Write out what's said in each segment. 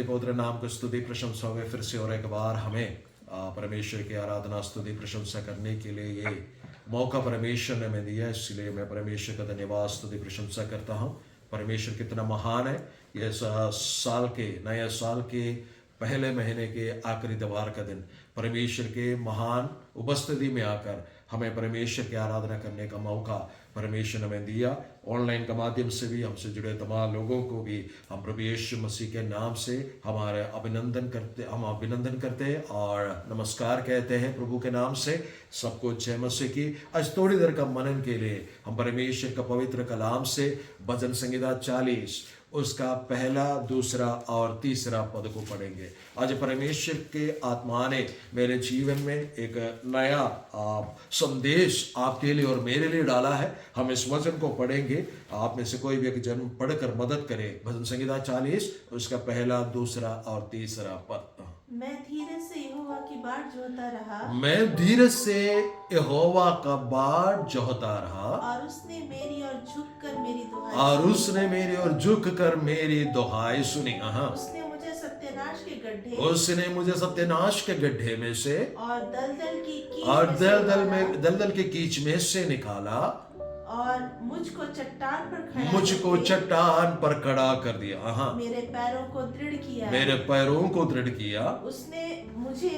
पिता पवित्र नाम की स्तुति प्रशंसा हो फिर से और एक बार हमें परमेश्वर की आराधना स्तुति प्रशंसा करने के लिए ये मौका परमेश्वर ने हमें दिया, इसलिए मैं परमेश्वर का धन्यवाद स्तुति प्रशंसा करता हूँ। परमेश्वर कितना महान है। यह साल के नए साल के पहले महीने के आखिरी त्योहार का दिन परमेश्वर के महान उपस्थिति में आकर हमें परमेश्वर की आराधना करने का मौका परमेश्वर ने हमें दिया। ऑनलाइन के माध्यम से भी हमसे जुड़े तमाम लोगों को भी हम प्रभु यीशु मसीह के नाम से हम अभिनंदन करते और नमस्कार कहते हैं प्रभु के नाम से। सबको जय मसीह की। आज थोड़ी देर का मनन के लिए हम परमेश्वर का पवित्र कलाम से भजन संहिता 40 उसका पहला, दूसरा और तीसरा पद को पढ़ेंगे। आज परमेश्वर के आत्मा ने मेरे जीवन में एक नया संदेश आपके लिए और मेरे लिए डाला है। हम इस वचन को पढ़ेंगे। आप में से कोई भी एक जन पढ़कर मदद करे। भजन संहिता 40 उसका पहला, दूसरा और तीसरा पद। मैं धीरज से यहोवा की बाट जोहता रहा। मैं धीरज से यहोवा का बाट जोहता रहा। और उसने मेरी और झुककर मेरी दुहाई सुनी। उसने मुझे सत्यानाश के गड्ढे में से और दलदल के कीच में से निकाला और मुझको चट्टान पर खड़ा कर दिया। मेरे पैरों को दृढ़ किया। उसने मुझे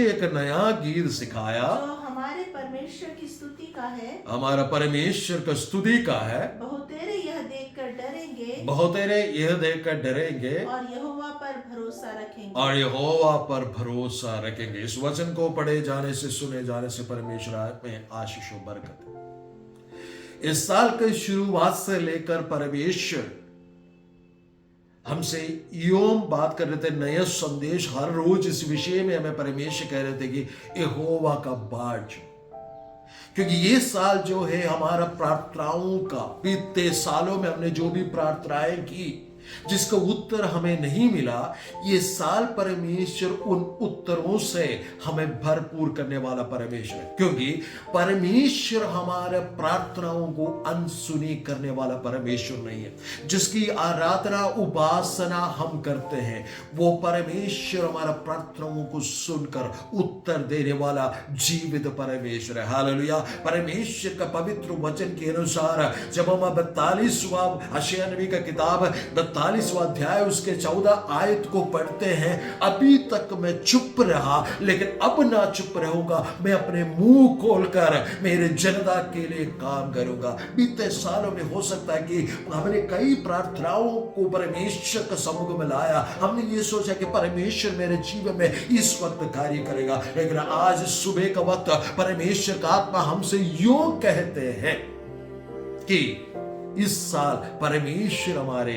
एक नया गीत सिखाया जो हमारे परमेश्वर की स्तुति का है। हमारा परमेश्वर का स्तुति का है। बहुतेरे यह देखकर डरेंगे और यहोवा पर भरोसा रखेंगे। इस वचन को पढ़े जाने से, सुने जाने से परमेश्वर में आशीष और बरकत। इस साल के शुरुआत से लेकर परमेश्वर हमसे यूं बात कर रहे थे, नया संदेश हर रोज इस विषय में हमें परमेश्वर कह रहे थे कि यहोवा का बाट, क्योंकि ये साल जो है हमारा प्रार्थनाओं का, बीते सालों में हमने जो भी प्रार्थनाएं की जिसका उत्तर हमें नहीं मिला, ये साल परमेश्वर उन उत्तरों से हमें भरपूर करने वाला परमेश्वर है। क्योंकि परमेश्वर हमारे प्रार्थनाओं को अनसुनी करने वाला परमेश्वर नहीं है। जिसकी आराधना उपासना हम करते हैं वो परमेश्वर हमारा प्रार्थनाओं को सुनकर उत्तर देने वाला जीवित परमेश्वर है। हालेलुया। परमेश्वर का पवित्र वचन के अनुसार जब हम 42वां यशायाह नबी का किताब 42वां अध्याय उसके 14 आयत को पढ़ते हैं, अभी तक मैं चुप रहा लेकिन अब ना चुप रहूंगा, मैं अपने मुंह खोलकर मेरे जनता के लिए काम करूंगा। बीते सालों में हो सकता है कि हमने कई प्रार्थनाओं को परमेश्वर के सम्मुख में लाया, हमने ये सोचा कि परमेश्वर मेरे जीवन में इस वक्त कार्य करेगा, लेकिन आज सुबह का वक्त परमेश्वर का आत्मा हमसे यूं कहते हैं कि इस साल परमेश्वर हमारे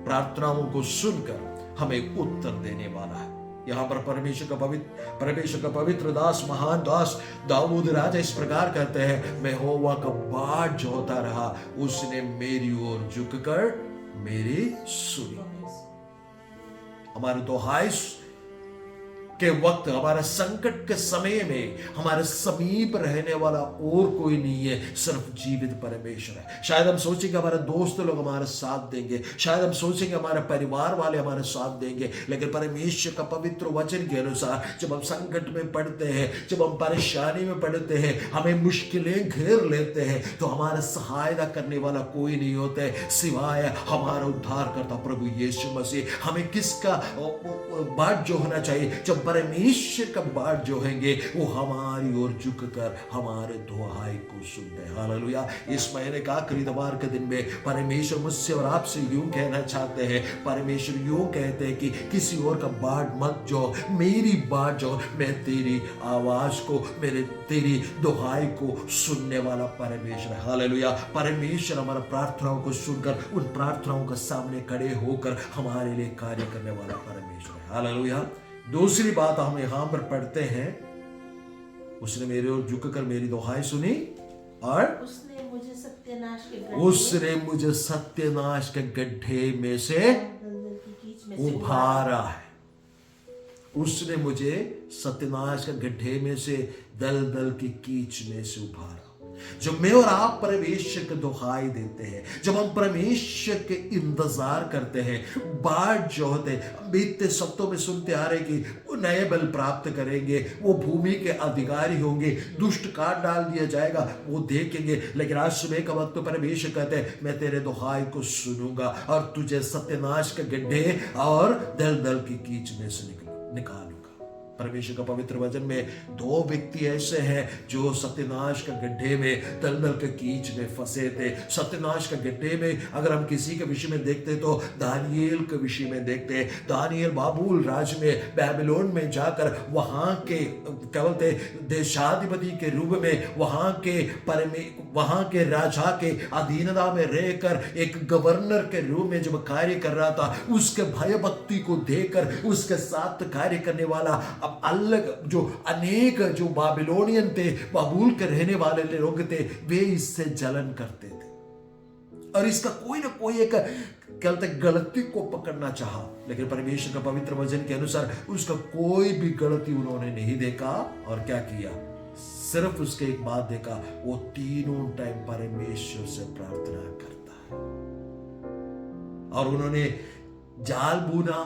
प्रार्थनाओं को सुनकर हमें उत्तर देने वाला है। यहां पर परमेश्वर का पवित्र दास, महान दास दाऊद राजा इस प्रकार कहते हैं, मैं यहोवा का बाट जोहता रहा, उसने मेरी ओर झुककर मेरी सुनी। हमारे दुहाई के वक्त, हमारे संकट के समय में हमारे समीप रहने वाला और कोई नहीं है, सिर्फ जीवित परमेश्वर है। शायद हम सोचेंगे हमारे दोस्त लोग हमारे साथ देंगे, शायद हम सोचेंगे हमारे परिवार वाले हमारे साथ देंगे, लेकिन परमेश्वर का पवित्र वचन के अनुसार जब हम संकट में पड़ते हैं, जब हम परेशानी में पड़ते हैं, हमें मुश्किलें घेर लेते हैं, तो हमारा सहायता करने वाला कोई नहीं होता है सिवाय हमारा उद्धार करता प्रभु यीशु मसीह। हमें किसका बाट जो होना चाहिए? जब परमेश्वर का बाट जो होंगे वो हमारी ओर झुककर हमारे दुहाई को सुनते हैं। हालेलुया। इस महीने का आखिरी त्योहार के दिन में परमेश्वर मुझसे और आपसे यूं कहना चाहते हैं, परमेश्वर यूं कहते हैं कि किसी और का बाट मत जो, मेरी बाट जो, मैं तेरी आवाज को, तेरी दुहाई को सुनने वाला परमेश्वर है। हालेलुया। परमेश्वर हमारा प्रार्थनाओं को सुनकर उन प्रार्थनाओं के सामने खड़े होकर हमारे लिए कार्य करने वाला परमेश्वर है। हालेलुया। दूसरी बात हम यहां पर पढ़ते हैं, उसने मेरे ओर झुककर मेरी दुहाई सुनी और उसने मुझे सत्यानाश के गड्ढे में से उभारा है। उसने मुझे सत्यानाश के गड्ढे में से, दलदल की कीच में से उभारा। जब मैं और आप परमेश्वर को दुहाई देते हैं, जब हम परमेश्वर के इंतजार करते हैं, बाढ़ जो होते हैं, बीतते सप्ताहों में सुनते आ रहे कि वो नए बल प्राप्त करेंगे, वो भूमि के अधिकारी होंगे, दुष्ट काट डाल दिया जाएगा, वो देखेंगे। लेकिन आज सुबह का वक्त तो परमेश्वर कहते हैं मैं तेरे दुहाई को सुनूंगा और तुझे सत्यानाश के गड्ढे और दलदल की कीच में से निकालूंगा। परमेश्वर का पवित्र वचन में 2 व्यक्ति ऐसे हैं जो सत्यनाश का गड्ढे में, दलदल के कीच में फंसे थे। सत्यनाश का गड्ढे में अगर हम किसी के विषय में देखते तो दानियेल के विषय में देखते हैं। दानियेल बाबुल राज में, बैबिलोन में जाकर वहां के क्या बोलते देशाधिपति के रूप में, वहां के राजा के अधीनता में रहकर एक गवर्नर के रूप में जब कार्य कर रहा था, उसके भय भक्ति को देखकर उसके साथ कार्य करने वाला अब अलग जो अनेक जो बाबिलोनियन थे, बाबुल के रहने वाले लोग थे, वे इससे जलन करते थे और इसका कोई ना कोई एक गलती को पकड़ना चाहा। लेकिन परमेश्वर का पवित्र वचन के अनुसार उसका कोई भी गलती उन्होंने नहीं देखा और क्या किया, सिर्फ उसके एक बात देखा, वो तीनों टाइम परमेश्वर से प्रार्थना करता है। और उन्होंने जाल बुना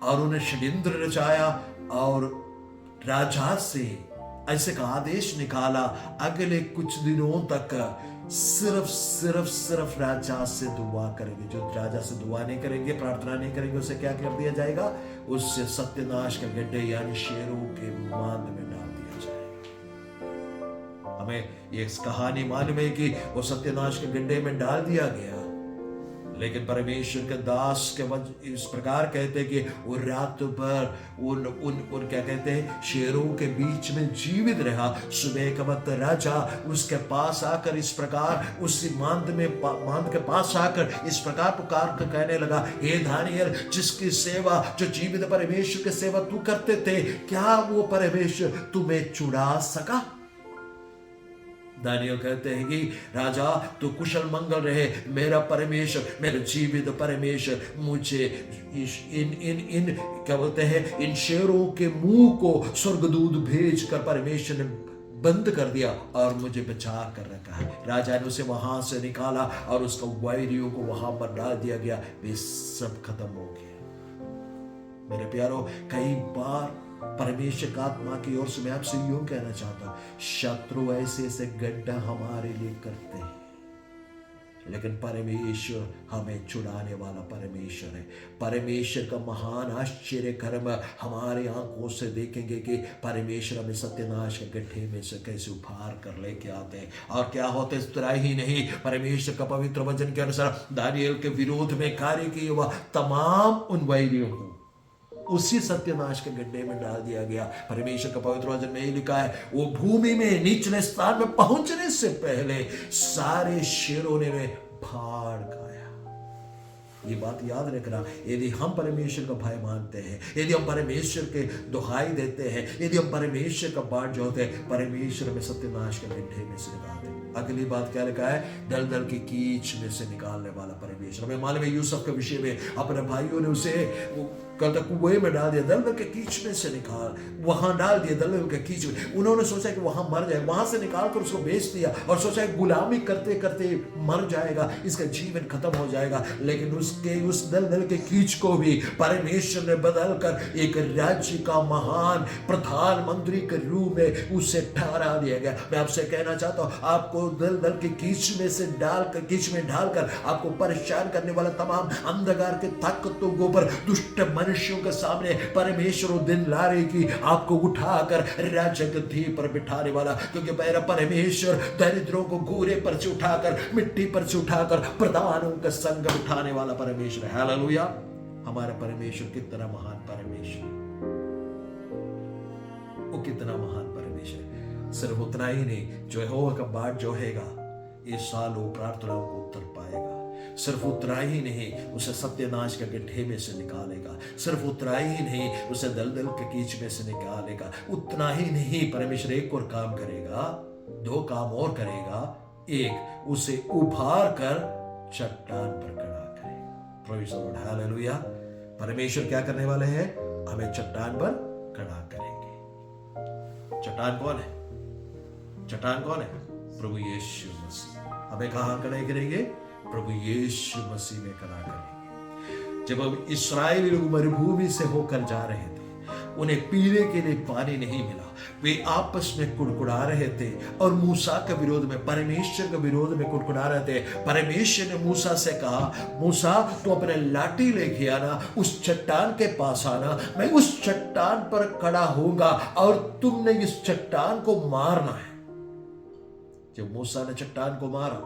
और उन्हें षड्यंत्र रचाया और राजा से ऐसे का आदेश निकाला, अगले कुछ दिनों तक सिर्फ राजा से दुआ करेंगे। जो राजा से दुआ नहीं करेंगे, प्रार्थना नहीं करेंगे, उसे क्या कर दिया जाएगा, उससे सत्यानाश का गड्ढे यानी शेरों के मांद में डाल दिया जाएगा। हमें ये कहानी मालूम है कि वो सत्यानाश के गड्ढे में डाल दिया गया, लेकिन परमेश्वर के दास के इस प्रकार कहते हैं कि वो रात भर उन क्या कहते हैं, शेरों के बीच में जीवित रहा। सुबह का वक्त राजा उसके पास आकर इस प्रकार, उस मांद के पास आकर इस प्रकार पुकार कर कहने लगा, हे दानियेल, जिसकी सेवा, जो जीवित परमेश्वर की सेवा तू करते थे, क्या वो परमेश्वर तुम्हें छुड़ा सका? दानियल कहते हैं कि राजा तू कुशल मंगल रहे, मेरा परमेश्वर, मेरा जीवित परमेश्वर मुझे इन क्या बोलते हैं, इन शेरों के मुंह को स्वर्गदूत भेज कर परमेश्वर ने बंद कर दिया और मुझे बचा कर रखा है। राजा ने उसे वहां से निकाला और उसका वैरियों को वहां पर डाल दिया गया, वे सब खत्म हो गया। मेरे प्यारो, कई बार परमेश्वर का आत्मा की ओर से मैं आपसे यूं कहना चाहता हूं, शत्रु ऐसे गड्ढा हमारे लिए करते हैं, लेकिन परमेश्वर हमें छुड़ाने वाला परमेश्वर है। परमेश्वर का महान आश्चर्य कर्म हमारे आंखों से देखेंगे कि परमेश्वर हमें सत्यानाश के गड्ढे में से कैसे उभार कर लेके आते हैं। और क्या होते इतना ही नहीं, परमेश्वर का पवित्र वचन के अनुसार दानियेल के विरोध में कार्य किए हुआ तमाम उन वैरियों को उसी सत्यानाश के गड्ढे में डाल दिया गया। परमेश्वर का पवित्र वचन में ही लिखा है, वो भूमि में निचले स्थान में पहुंचने से पहले सारे शेरों ने फाड़ खाया। ये बात याद रखना, यदि हम परमेश्वर का भय मानते हैं, यदि हम परमेश्वर के दुहाई देते हैं, यदि हम परमेश्वर का बाट जो होते हैं, परमेश्वर में सत्यानाश के गड्ढे में से निकालते हैं। अगली बात क्या लिखा है, दलदल की कीच में से निकालने वाला परमेश्वर। हमें मालूम है यूसुफ के विषय में अपने भाइयों ने उसे कल तक कुएं में डाल दिया, दलदल के कीच में से निकाल, वहां डाल दिया दलदल के कीच में। उन्होंने सोचा कि वहां मर जाए, वहां से निकाल कर उसको बेच दिया और सोचा गुलामी करते करते मर जाएगा, इसका जीवन खत्म हो जाएगा। लेकिन उस दलदल के कीच को भी परमेश्वर ने बदल कर एक राज्य का महान प्रधानमंत्री के रूप में उसे ठहरा दिया गया। मैं आपसे कहना चाहता हूं, आपको दलदल के कीच में से कीच में डालकर आपको परेशान करने वाला तमाम अंधकार के ताकतों को ऊपर दुष्ट मनुष्यों के सामने परमेश्वर दिन ला रही कि आपको उठाकर राज्य गद्दी पर बिठाने वाला, क्योंकि मेरा परमेश्वर दरिद्रों को घूरे पर से उठाकर, मिट्टी पर से उठाकर प्रधानों का संग उठाने वाला परमेश्वर है। हालेलुया! हमारा परमेश्वर कितना महान परमेश्वर, वो कितना महान परमेश्वर है। सिर्फ उतना ही नहीं, जो यहोवा का बाट जो हैगा, इस साल वो प्रार्थनाओं को उत्तर पाएगा। सिर्फ उतना ही नहीं, उसे सत्यानाश के गड्ढे में से निकालेगा। सिर्फ उतना ही नहीं, उसे दलदल के कीच में से निकालेगा। उतना ही नहीं, परमेश्वर एक और काम करेगा, 2 काम और करेगा। एक, उसे उभार कर चट्टान पर खड़ा करेगा। Praise the Lord, hallelujah! परमेश्वर क्या करने वाले हैं? हमें चट्टान पर खड़ा करेंगे। चट्टान कौन है? चट्टान कौन है? प्रभु यीशु मसीह। हमें कहाँ खड़े करेंगे? प्रभु यीशु मसीह में खड़ा करेंगे। जब हम इस्राएली लोग मरुभूमि से होकर जा रहे थे, उन्हें पीने के लिए पानी नहीं मिला, वे आपस में कुड़कुड़ा रहे थे और मूसा के विरोध में, परमेश्वर के विरोध में कुड़कुड़ा रहे थे। परमेश्वर ने मूसा से कहा, मूसा तू अपने लाठी लेके आना, उस चट्टान के पास आना, मैं उस चट्टान पर खड़ा होऊंगा और तुमने इस चट्टान को मारना है। जब मूसा ने चट्टान को मारा,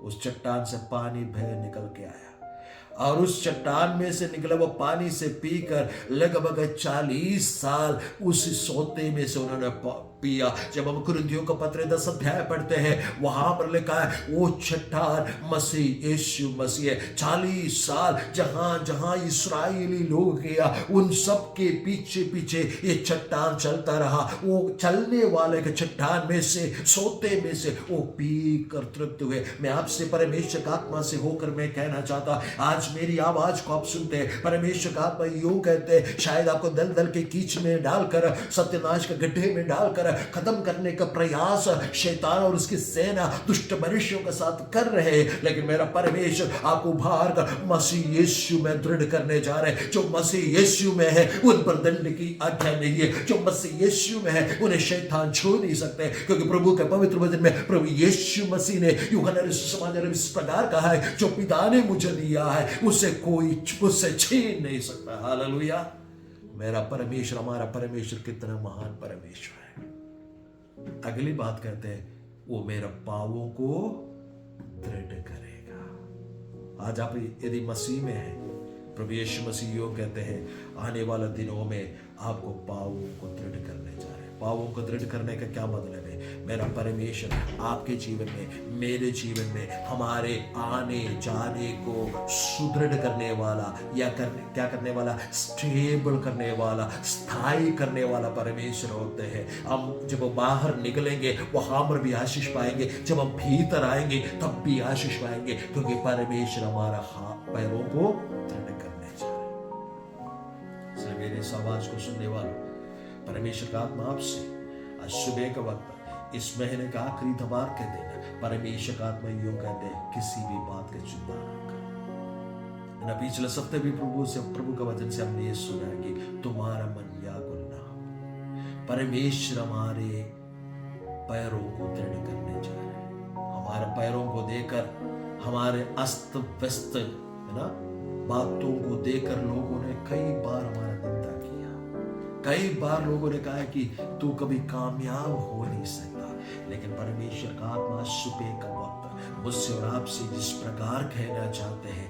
उस चट्टान से पानी बह निकल के आया और उस चट्टान में से निकला वो पानी से पीकर लगभग 40 साल उस सोते में से उन्होंने पिया। जब हम कुरिन्थियों का पत्र 10 अध्याय पढ़ते हैं, वहां पर लिखा है वो चट्टान मसीह यीशु मसीह है। 40 साल जहां जहां इस्राएली लोग गया, उन सब के पीछे पीछे ये चट्टान चलता रहा। वो चलने वाले के चट्टान में से, सोते में से वो पी कर तृप्त हुए। मैं आपसे परमेश्वर का आत्मा से होकर मैं कहना चाहता, आज मेरी आवाज को आप सुनते हैं, परमेश्वर का आत्मा यूं कहते हैं, शायद आपको दलदल के कीच में डालकर, सत्यनाश के गड्ढे में डालकर खत्म करने का प्रयास शैतान और उसकी सेना दुष्ट मनुष्यों के साथ कर रहे हैं, लेकिन मेरा परमेश्वर आपको उभार कर मसीह यीशु में दृढ़ करने जा रहे हैं। जो मसीह यीशु में है उन पर दंड की आज्ञा नहीं है। जो मसीह यीशु में है उन्हें शैतान छू नहीं सकते, क्योंकि प्रभु के पवित्र वचन में प्रभु यीशु मसीह ने यूहन्ना सुसमाचार में इस प्रकार कहा है, जो पिता ने मुझे दिया है उसे कोई मुझसे छीन नहीं सकता। हालेलुया। मेरा परमेश्वर, हमारा परमेश्वर कितना महान परमेश्वर है। अगली बात कहते हैं, वो मेरे पावों को दृढ़ करेगा। आज आप यदि मसीह में हैं, प्रभु यीशु मसीह योग कहते हैं, आने वाले दिनों में आपको पावों को दृढ़ करने जा रहे हैं। पावों को दृढ़ करने का क्या मतलब है? मेरा परमेश्वर आपके जीवन में, मेरे जीवन में, हमारे आने जाने को सुदृढ़ करने वाला या क्या करने वाला? स्टेबल करने वाला, स्थायी करने वाला परमेश्वर होते हैं। हम जब बाहर निकलेंगे वहां पर भी आशीष पाएंगे, जब हम भीतर आएंगे तब भी आशीष पाएंगे, क्योंकि परमेश्वर हमारा पैरों को दृढ़ करने जा रहे हैं। इसलिए मेरे इस आवाज को सुनने वालों, परमेश्वर का आत्मा आपसे आज सुबह का वक्त, इस महीने का आखिरी इतवार के दिन, परमेश्वर का आत्मा यूं कहते हैं, किसी भी बात की चिंता न कर। पिछले सप्ताह भी प्रभु का वचन से हमने ये सुना कि तुम्हारा मन व्याकुल ना हो। परमेश्वर हमारे पैरों को दृढ़ करने जा रहे हैं। हमारे पैरों को देकर, हमारे अस्त व्यस्त है ना बातों को देकर लोगों ने कई बार हमारा निंदा किया। कई बार लोगों ने कहा कि तू कभी कामयाब हो नहीं सकता, लेकिन परमेश्वर का आत्मा सुबह का वक्त मुझसे और आपसे जिस प्रकार कहना चाहते हैं,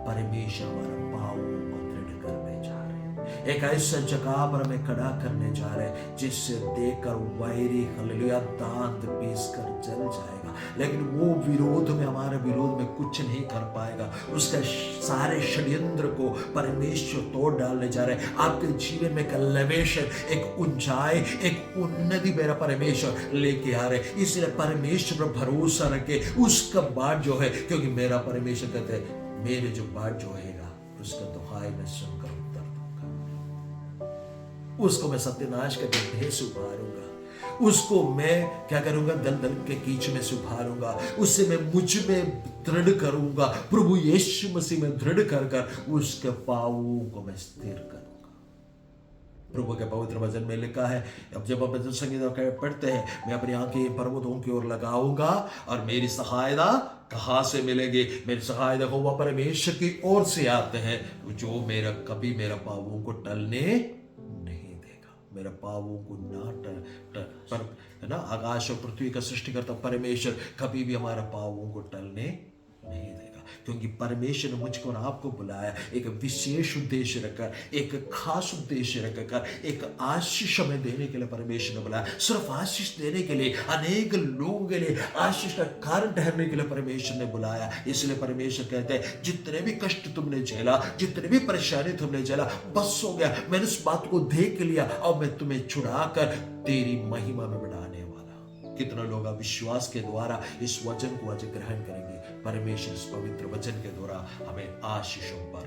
परमेश्वर हमारे पांवों को दृढ़ करने जा रहे हैं। एक ऐसा जगह पर हमें खड़ा करने जा रहे हैं जिससे देखकर वैरी हालेलुया दांत पीस कर जल जाएगा, लेकिन वो विरोध में, हमारे विरोध में कुछ नहीं कर पाएगा। उसके सारे षड्यंत्र को परमेश्वर तोड़ डालने जा रहे हैं। आपके जीवन में एक एलिवेशन, एक ऊंचाई, एक उन्नति मेरा परमेश्वर लेके आ रहे। इसलिए परमेश्वर पर भरोसा रखे, उसका बाट जो है, क्योंकि मेरा परमेश्वर कहते हैं, मेरे जो बाट जो हैगा उसका दुहाई में सुनकर उत्तर दूंगा, उसको मैं सत्यनाश के गड्ढे से उभारूंगा, उसको मैं क्या करूंगा? दलदल के कीच में से उभारूंगा, उससे मैं मुझ में दृढ़ करूंगा। प्रभु यीशु मसीह में दृढ़ कर कर उसके पांवों को मैं स्थिर करूंगा। प्रभु के पवित्र वचन में लिखा है, अब जब हम भजन संगीत पढ़ते हैं, मैं अपनी आंखें पर्वतों की ओर लगाऊंगा और मेरी सहायता कहां से मिलेगी? मेरी सहायता होगा परमेश्वर की ओर से आते हैं, जो मेरा कभी मेरा पांवों को टलने नहीं देगा। मेरा पांवों को ना पर है ना, आकाश और पृथ्वी का सृष्टिकर्ता परमेश्वर कभी भी हमारा पांवों को टलने नहीं देगा, क्योंकि परमेश्वर ने मुझको और आपको बुलाया एक विशेष उद्देश्य रखकर, एक खास उद्देश्य रखकर, एक आशीष हमें देने के लिए परमेश्वर ने बुलाया। सिर्फ आशीष देने के लिए, अनेक लोगों के लिए आशीष का कारण ठहरने के लिए परमेश्वर ने बुलाया। इसलिए परमेश्वर कहते हैं, जितने भी कष्ट तुमने झेला, जितने भी परेशानी तुमने झेला, बस हो गया, मैंने इस बात को देख लिया, अब मैं तुम्हें छुड़ाकर तेरी महिमा में बढ़ाने वाला। कितना लोग विश्वास के द्वारा इस वचन को आज ग्रहण करेंगे? परमेश्वर इस पवित्र वचन के द्वारा हमें आशीषों पर